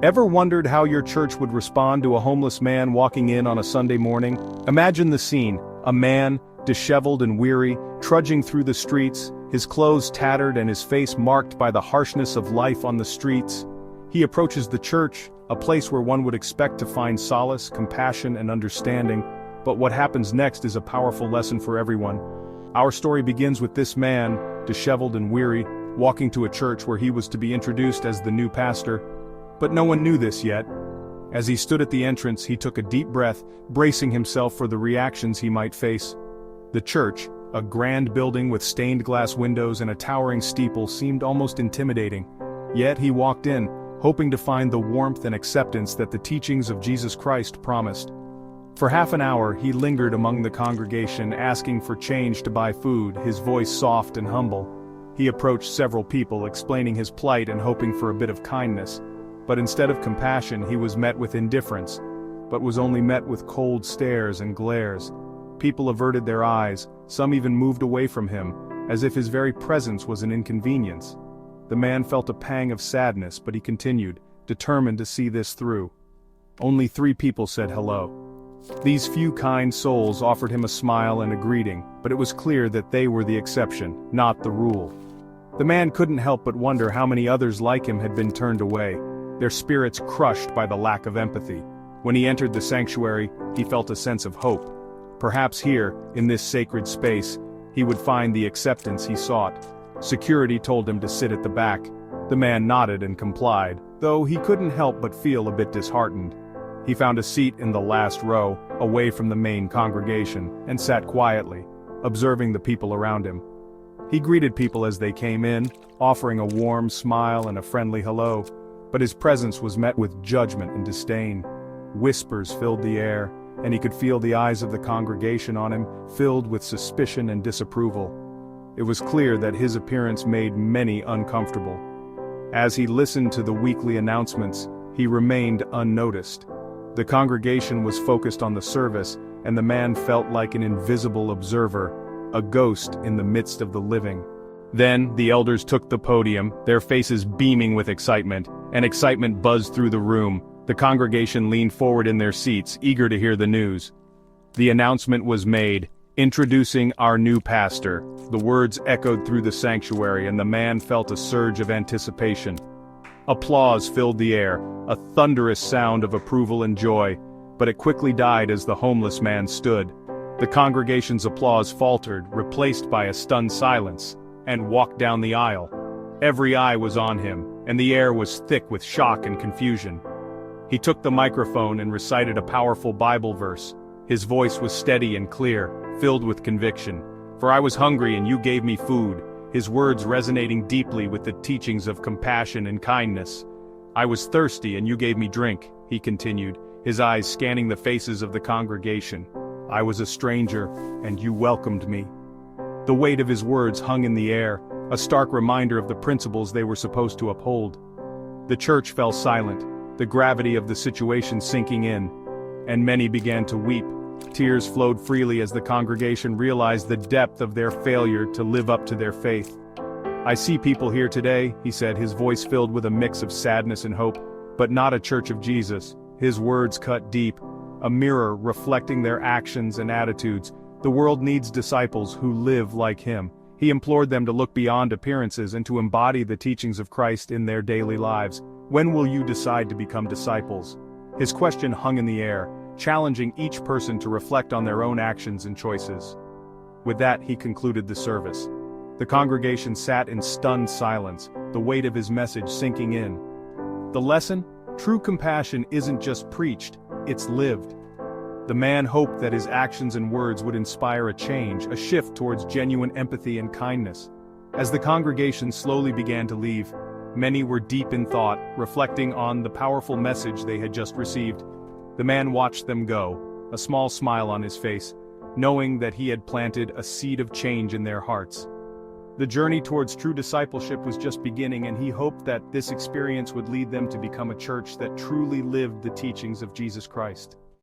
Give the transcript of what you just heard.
Ever wondered how your church would respond to a homeless man walking in on a Sunday morning? Imagine the scene: a man, disheveled and weary, trudging through the streets, his clothes tattered and his face marked by the harshness of life on the streets. He approaches the church, a place where one would expect to find solace, compassion, and understanding. But what happens next is a powerful lesson for everyone. Our story begins with this man, disheveled and weary, walking to a church where he was to be introduced as the new pastor. But no one knew this yet. As he stood at the entrance, he took a deep breath, bracing himself for the reactions he might face. The church, a grand building with stained glass windows and a towering steeple, seemed almost intimidating. Yet he walked in, hoping to find the warmth and acceptance that the teachings of Jesus Christ promised. For half an hour he lingered among the congregation, asking for change to buy food, his voice soft and humble. He approached several people, explaining his plight and hoping for a bit of kindness. But instead of compassion, he was met with indifference, but was only met with cold stares and glares. People averted their eyes, some even moved away from him, as if his very presence was an inconvenience. The man felt a pang of sadness, but he continued, determined to see this through. Only 3 people said hello. These few kind souls offered him a smile and a greeting, but it was clear that they were the exception, not the rule. The man couldn't help but wonder how many others like him had been turned away, their spirits crushed by the lack of empathy. When he entered the sanctuary, he felt a sense of hope. Perhaps here, in this sacred space, he would find the acceptance he sought. Security told him to sit at the back. The man nodded and complied, though he couldn't help but feel a bit disheartened. He found a seat in the last row, away from the main congregation, and sat quietly, observing the people around him. He greeted people as they came in, offering a warm smile and a friendly hello. But his presence was met with judgment and disdain. Whispers filled the air, and he could feel the eyes of the congregation on him, filled with suspicion and disapproval. It was clear that his appearance made many uncomfortable. As he listened to the weekly announcements, he remained unnoticed. The congregation was focused on the service, and the man felt like an invisible observer, a ghost in the midst of the living. Then, the elders took the podium, their faces beaming with excitement, and excitement buzzed through the room. The congregation leaned forward in their seats, eager to hear the news. The announcement was made, "Introducing our new pastor." The words echoed through the sanctuary, and the man felt a surge of anticipation. Applause filled the air, a thunderous sound of approval and joy, but it quickly died as the homeless man stood. The congregation's applause faltered, replaced by a stunned silence, and walked down the aisle. Every eye was on him, and the air was thick with shock and confusion. He took the microphone and recited a powerful Bible verse. His voice was steady and clear, filled with conviction. "For I was hungry and you gave me food," his words resonating deeply with the teachings of compassion and kindness. "I was thirsty and you gave me drink," he continued, his eyes scanning the faces of the congregation. "I was a stranger, and you welcomed me." The weight of his words hung in the air, a stark reminder of the principles they were supposed to uphold. The church fell silent, the gravity of the situation sinking in, and many began to weep. Tears flowed freely as the congregation realized the depth of their failure to live up to their faith. "I see people here today," he said, his voice filled with a mix of sadness and hope, "but not a church of Jesus." His words cut deep, a mirror reflecting their actions and attitudes. The world needs disciples who live like him. He implored them to look beyond appearances and to embody the teachings of Christ in their daily lives. When will you decide to become disciples? His question hung in the air, challenging each person to reflect on their own actions and choices. With that, he concluded the service. The congregation sat in stunned silence, the weight of his message sinking in. The lesson? True compassion isn't just preached, it's lived. The man hoped that his actions and words would inspire a change, a shift towards genuine empathy and kindness. As the congregation slowly began to leave, many were deep in thought, reflecting on the powerful message they had just received. The man watched them go, a small smile on his face, knowing that he had planted a seed of change in their hearts. The journey towards true discipleship was just beginning, and he hoped that this experience would lead them to become a church that truly lived the teachings of Jesus Christ.